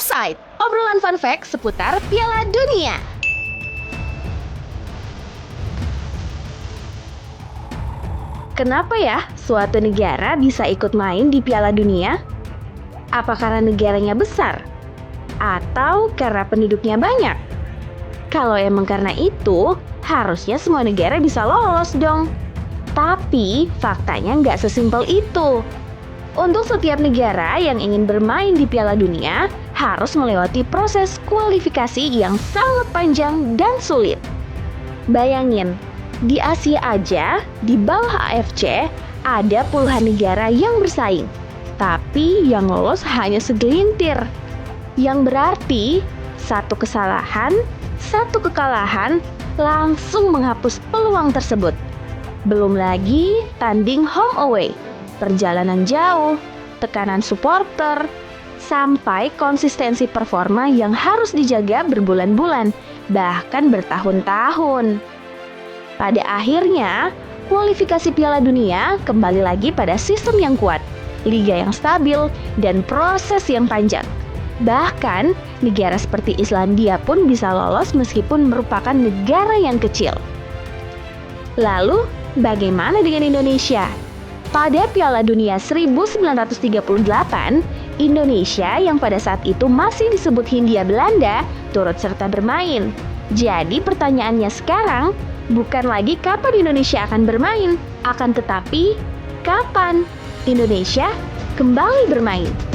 Offside, obrolan fun fact seputar Piala Dunia. Kenapa ya suatu negara bisa ikut main di Piala Dunia? Apa karena negaranya besar? Atau karena penduduknya banyak? Kalau emang karena itu, harusnya semua negara bisa lolos dong. Tapi faktanya nggak sesimpel itu. Untuk setiap negara yang ingin bermain di Piala Dunia, harus melewati proses kualifikasi yang sangat panjang dan sulit. Bayangin, di Asia aja, di bawah AFC, ada puluhan negara yang bersaing. Tapi yang lolos hanya segelintir. Yang berarti, satu kesalahan, satu kekalahan langsung menghapus peluang tersebut. Belum lagi tanding home away, perjalanan jauh, tekanan supporter, sampai konsistensi performa yang harus dijaga berbulan-bulan, bahkan bertahun-tahun. Pada akhirnya, kualifikasi Piala Dunia kembali lagi pada sistem yang kuat, liga yang stabil, dan proses yang panjang. Bahkan, negara seperti Islandia pun bisa lolos meskipun merupakan negara yang kecil. Lalu, bagaimana dengan Indonesia? Pada Piala Dunia 1938, Indonesia yang pada saat itu masih disebut Hindia Belanda turut serta bermain. Jadi pertanyaannya sekarang, bukan lagi kapan Indonesia akan bermain, akan tetapi kapan Indonesia kembali bermain.